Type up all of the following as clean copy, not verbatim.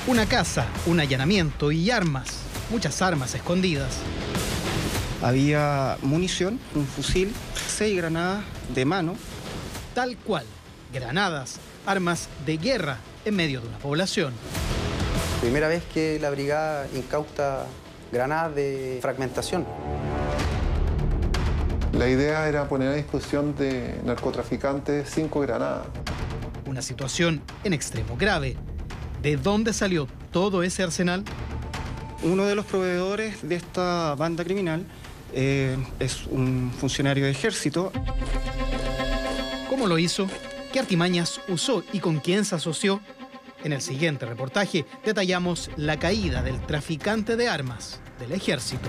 Una casa, un allanamiento y armas, muchas armas escondidas. Había munición, un fusil, 6 granadas de mano. Tal cual, granadas, armas de guerra en medio de una población. Primera vez que la brigada incauta granadas de fragmentación. La idea era poner a disposición de narcotraficantes 5 granadas. Una situación en extremo grave. ¿De dónde salió todo ese arsenal? Uno de los proveedores de esta banda criminal es un funcionario de ejército. ¿Cómo lo hizo? ¿Qué artimañas usó y con quién se asoció? En el siguiente reportaje detallamos la caída del traficante de armas del ejército.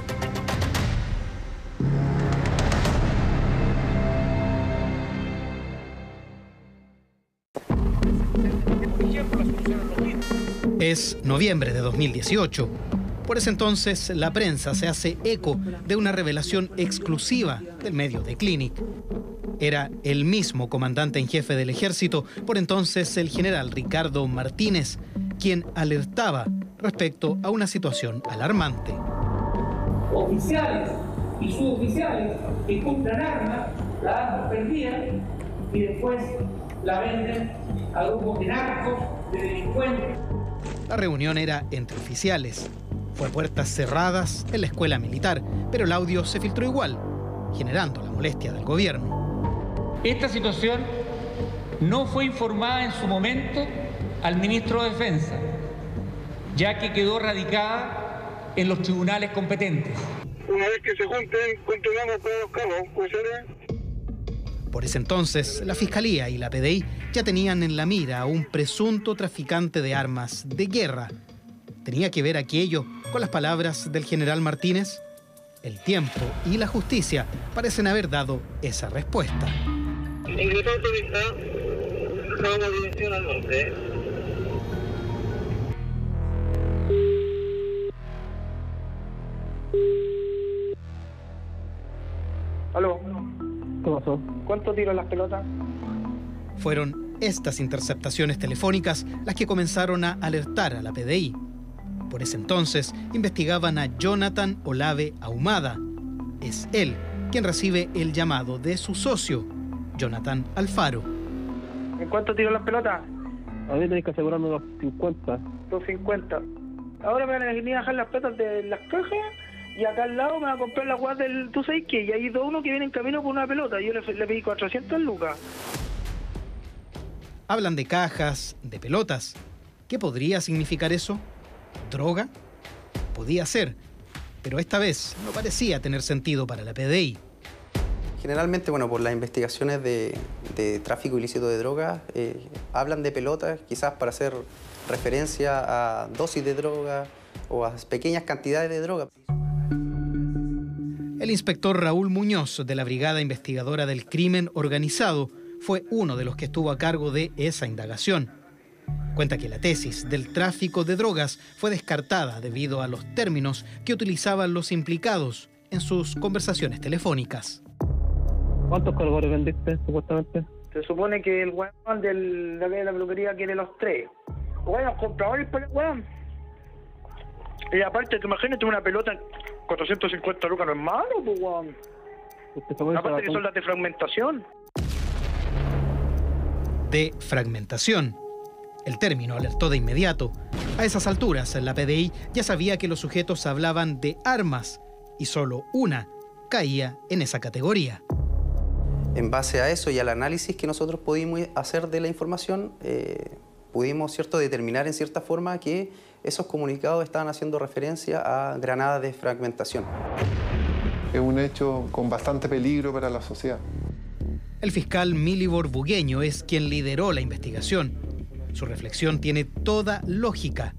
Es noviembre de 2018. Por ese entonces, la prensa se hace eco de una revelación exclusiva del medio The Clinic. Era el mismo comandante en jefe del ejército, por entonces el general Ricardo Martínez, quien alertaba respecto a una situación alarmante. Oficiales y suboficiales que compran armas, las armas perdidas y después la venden a grupos de narcos, de delincuentes. La reunión era entre oficiales. Fue a puertas cerradas en la escuela militar, pero el audio se filtró igual, generando la molestia del gobierno. Esta situación no fue informada en su momento al ministro de Defensa, ya que quedó radicada en los tribunales competentes. Una vez que se junten, continuamos con los cabos, pues Por ese entonces, la Fiscalía y la PDI ya tenían en la mira a un presunto traficante de armas de guerra. ¿Tenía que ver aquello con las palabras del general Martínez? El tiempo y la justicia parecen haber dado esa respuesta. Ingresó autorizado, vamos dirección al norte. ¿Aló? ¿Qué pasó? ¿Cuánto tiran las pelotas? Fueron estas interceptaciones telefónicas las que comenzaron a alertar a la PDI. Por ese entonces investigaban a Jonathan Olave Ahumada. Es él quien recibe el llamado de su socio, Jonathan Alfaro. ¿En cuánto tiran las pelotas? A mí tenéis que asegurarme 250. 250. Ahora me van a venir a dejar las pelotas de las cajas y acá al lado me van a comprar la guarda del... ¿Tú sabes qué? Y hay uno que viene en camino por una pelota. Yo le pedí 400 lucas. Hablan de cajas, de pelotas. ¿Qué podría significar eso? ¿Droga? Podía ser, pero esta vez no parecía tener sentido para la PDI. Generalmente, por las investigaciones de tráfico ilícito de drogas, hablan de pelotas, quizás para hacer referencia a dosis de droga o a pequeñas cantidades de droga. El inspector Raúl Muñoz, de la Brigada Investigadora del Crimen Organizado, fue uno de los que estuvo a cargo de esa indagación. Cuenta que la tesis del tráfico de drogas fue descartada debido a los términos que utilizaban los implicados en sus conversaciones telefónicas. ¿Cuántos cargadores vendiste, supuestamente? Se supone que el weón de la peluquería quiere los 3. Bueno, compradores para el weón. Y aparte, te imagínate una pelota, 450 lucas no es malo, pues weón. Aparte que son las de fragmentación. De fragmentación. El término alertó de inmediato. A esas alturas, la PDI ya sabía que los sujetos hablaban de armas y solo una caía en esa categoría. En base a eso y al análisis que nosotros pudimos hacer de la información, pudimos determinar en cierta forma que esos comunicados estaban haciendo referencia a granadas de fragmentación. Es un hecho con bastante peligro para la sociedad. El fiscal Milibor Bugueño es quien lideró la investigación. Su reflexión tiene toda lógica.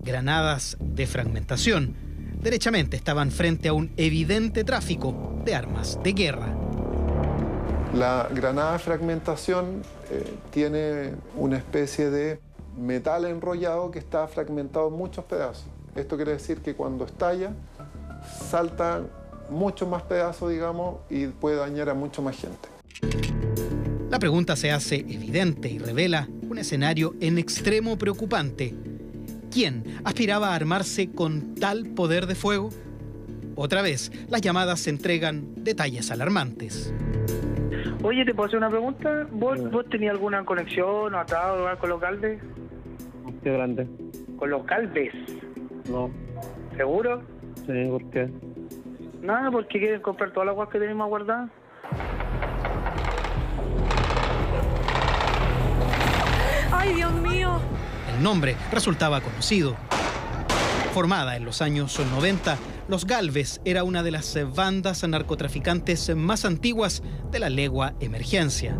Granadas de fragmentación. Derechamente estaban frente a un evidente tráfico de armas de guerra. La granada de fragmentación tiene una especie de metal enrollado que está fragmentado en muchos pedazos. Esto quiere decir que cuando estalla, saltan muchos más pedazos, y puede dañar a mucha más gente. La pregunta se hace evidente y revela un escenario en extremo preocupante. ¿Quién aspiraba a armarse con tal poder de fuego? Otra vez, las llamadas entregan detalles alarmantes. Oye, ¿te puedo hacer una pregunta? ¿Vos tenías alguna conexión o atado con los Galvez? Qué grande. ¿Con los Galvez? No. ¿Seguro? Sí, ¿por qué? Nada, porque quieren comprar todas las aguas que tenemos guardadas. ¡Ay, Dios mío! El nombre resultaba conocido. Formada en los años 90, los Galvez era una de las bandas narcotraficantes más antiguas de la legua emergencia.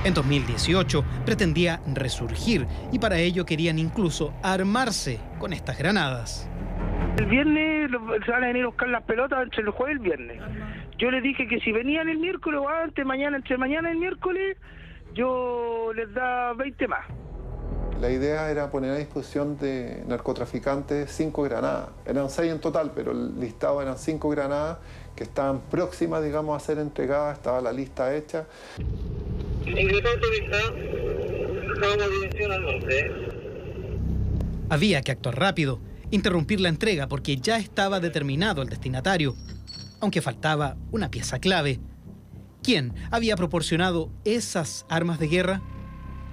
En 2018 pretendía resurgir y para ello querían incluso armarse con estas granadas. El viernes se van a venir a buscar las pelotas entre el jueves y el viernes. Yo les dije que si venían el miércoles o antes, mañana, entre mañana y el miércoles, yo les da 20 más. La idea era poner a disposición de narcotraficantes 5 granadas. Eran 6 en total, pero el listado eran 5 granadas que estaban próximas, digamos, a ser entregadas. Estaba la lista hecha. Había que actuar rápido, interrumpir la entrega porque ya estaba determinado el destinatario, aunque faltaba una pieza clave. ¿Quién había proporcionado esas armas de guerra?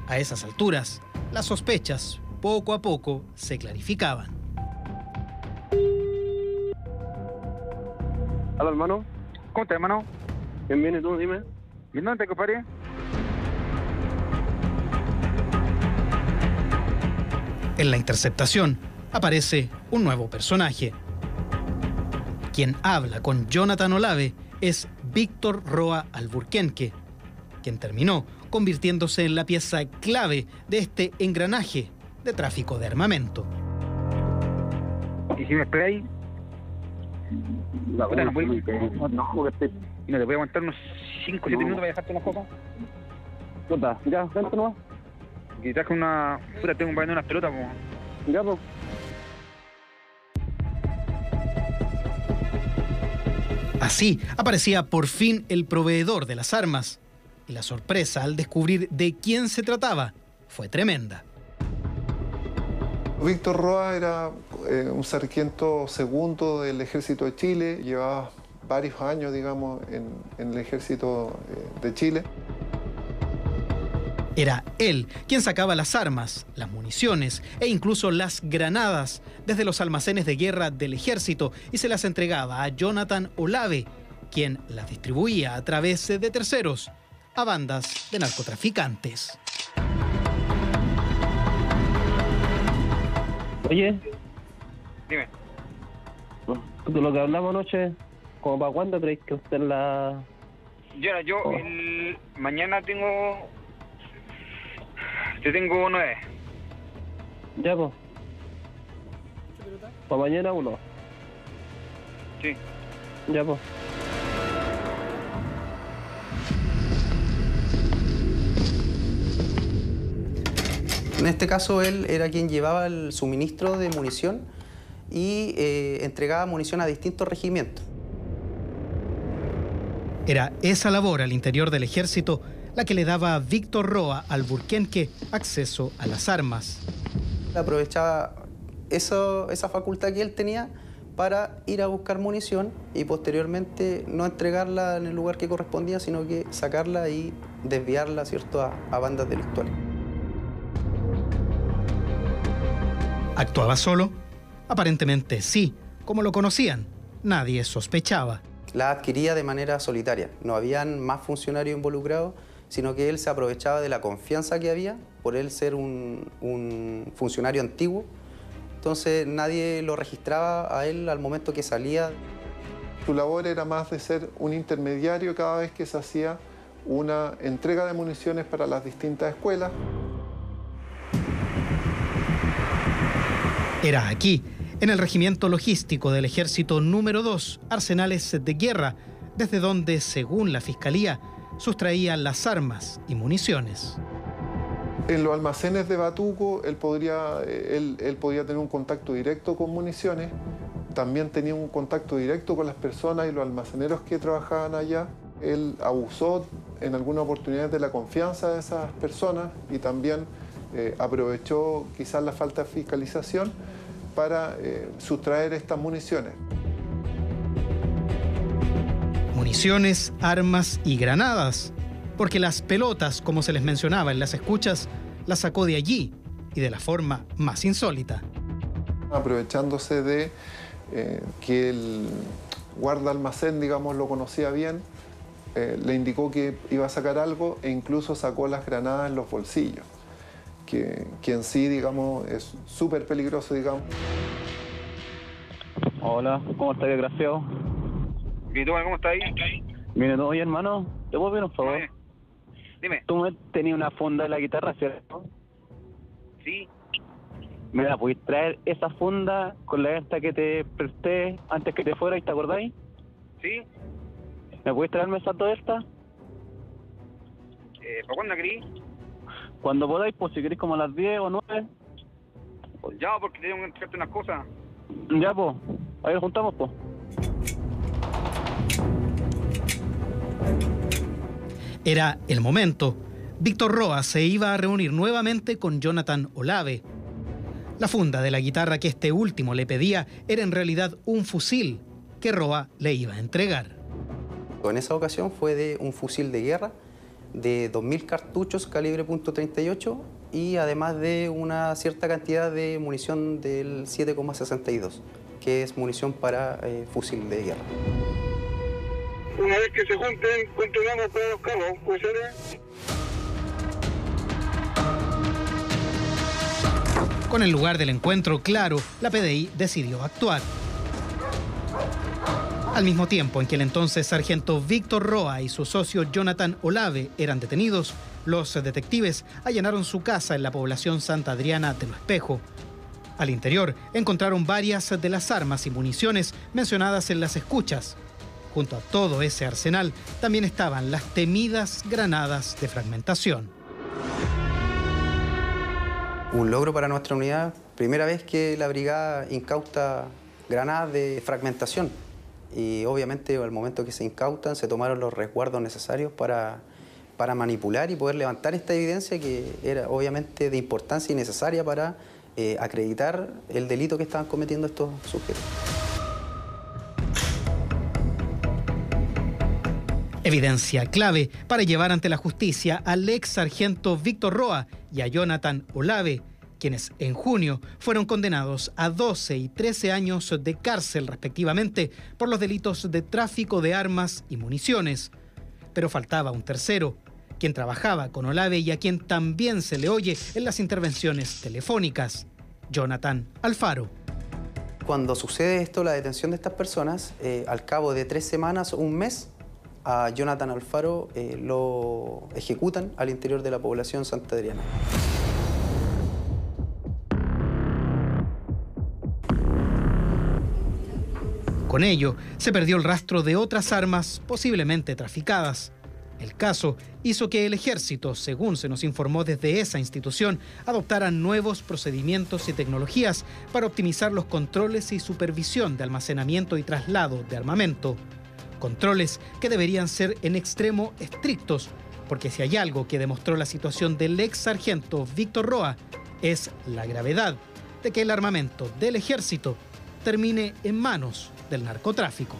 A esas alturas, las sospechas poco a poco se clarificaban. Hola, hermano. ¿Cómo estás, hermano? Bien, bien, ¿y tú? Dime. ¿Y dónde, compadre? En la interceptación aparece un nuevo personaje. Quien habla con Jonathan Olave es Víctor Roa Alburquenque, quien terminó convirtiéndose en la pieza clave de este engranaje de tráfico de armamento. ¿Y si me esperas ahí? No te voy a aguantar unos 5 o 7 minutos para dejarte unas copas. Puta, ya, vente nomás. Y traje una... Pura, tengo para vender unas pelotas, como... Ya, pues. Así aparecía por fin el proveedor de las armas. Y la sorpresa al descubrir de quién se trataba fue tremenda. Víctor Roa era un sargento segundo del Ejército de Chile. Llevaba varios años, digamos, en el Ejército de Chile. Era él quien sacaba las armas, las municiones e incluso las granadas desde los almacenes de guerra del ejército y se las entregaba a Jonathan Olave, quien las distribuía a través de terceros a bandas de narcotraficantes. Oye. Dime. De lo que hablamos anoche, ¿como para cuándo creéis que usted la...? Yo mañana Yo tengo 9. Ya, pues. ¿Para mañana uno? Sí. Ya, pues. En este caso, él era quien llevaba el suministro de munición y entregaba munición a distintos regimientos. Era esa labor al interior del ejército la que le daba a Víctor Roa Alburquenque acceso a las armas. Aprovechaba esa facultad que él tenía para ir a buscar munición y posteriormente no entregarla en el lugar que correspondía, sino que sacarla y desviarla, ¿cierto?, a bandas delictuales. ¿Actuaba solo? Aparentemente sí. Como lo conocían, nadie sospechaba. La adquiría de manera solitaria. No habían más funcionarios involucrados, sino que él se aprovechaba de la confianza que había por él ser un funcionario antiguo. Entonces nadie lo registraba a él al momento que salía. Su labor era más de ser un intermediario cada vez que se hacía una entrega de municiones para las distintas escuelas. Era aquí, en el regimiento logístico del Ejército número 2, Arsenales de Guerra, desde donde, según la Fiscalía, sustraía las armas y municiones. En los almacenes de Batuco, él podía tener un contacto directo con municiones, también tenía un contacto directo con las personas y los almaceneros que trabajaban allá. Él abusó en algunas oportunidades de la confianza de esas personas y también aprovechó quizás la falta de fiscalización para sustraer estas municiones. Municiones, armas y granadas, porque las pelotas, como se les mencionaba en las escuchas, las sacó de allí y de la forma más insólita. Aprovechándose de que el guarda almacén, digamos, lo conocía bien, le indicó que iba a sacar algo e incluso sacó las granadas en los bolsillos, que en sí, digamos, es súper peligroso, digamos. Hola, ¿cómo estás, desgraciado? ¿Y tú, cómo estás ahí? Mire, todo bien, hermano. ¿Te puedo pedir un favor? Dime. Tú me tenías una funda de la guitarra, ¿cierto? Sí. Mira, ¿puedes traer esa funda con la esta que te presté antes que te fueras, te acordáis? Sí. ¿Me puedes traerme esas dos estas? ¿Para cuándo querís? Cuando podáis, pues si queréis como a las 10 o 9. Ya, porque tengo que entregarte unas cosas. Ya, pues. Ahí nos juntamos, pues. Era el momento. Víctor Roa se iba a reunir nuevamente con Jonathan Olave. La funda de la guitarra que este último le pedía era en realidad un fusil que Roa le iba a entregar. En esa ocasión fue de un fusil de guerra de 2.000 cartuchos calibre .38 y además de una cierta cantidad de munición del 7,62, que es munición para fusil de guerra. Una vez que se junten, continuamos para los cabos, ¿puede ser? Con el lugar del encuentro claro, la PDI decidió actuar. Al mismo tiempo en que el entonces sargento Víctor Roa y su socio Jonathan Olave eran detenidos, los detectives allanaron su casa en la población Santa Adriana de Lo Espejo. Al interior encontraron varias de las armas y municiones mencionadas en las escuchas. Junto a todo ese arsenal también estaban las temidas granadas de fragmentación. Un logro para nuestra unidad, primera vez que la brigada incauta granadas de fragmentación. Y obviamente al momento que se incautan se tomaron los resguardos necesarios para manipular y poder levantar esta evidencia que era obviamente de importancia y necesaria para acreditar el delito que estaban cometiendo estos sujetos. Evidencia clave para llevar ante la justicia al ex sargento Víctor Roa y a Jonathan Olave, quienes en junio fueron condenados a 12 y 13 años de cárcel respectivamente por los delitos de tráfico de armas y municiones. Pero faltaba un tercero, quien trabajaba con Olave y a quien también se le oye en las intervenciones telefónicas, Jonathan Alfaro. Cuando sucede esto, la detención de estas personas, al cabo de 3 semanas o un mes, a Jonathan Alfaro lo ejecutan al interior de la población Santa Adriana. Con ello, se perdió el rastro de otras armas posiblemente traficadas. El caso hizo que el ejército, según se nos informó desde esa institución, adoptara nuevos procedimientos y tecnologías para optimizar los controles y supervisión de almacenamiento y traslado de armamento. Controles que deberían ser en extremo estrictos, porque si hay algo que demostró la situación del ex sargento Víctor Roa, es la gravedad de que el armamento del ejército termine en manos del narcotráfico.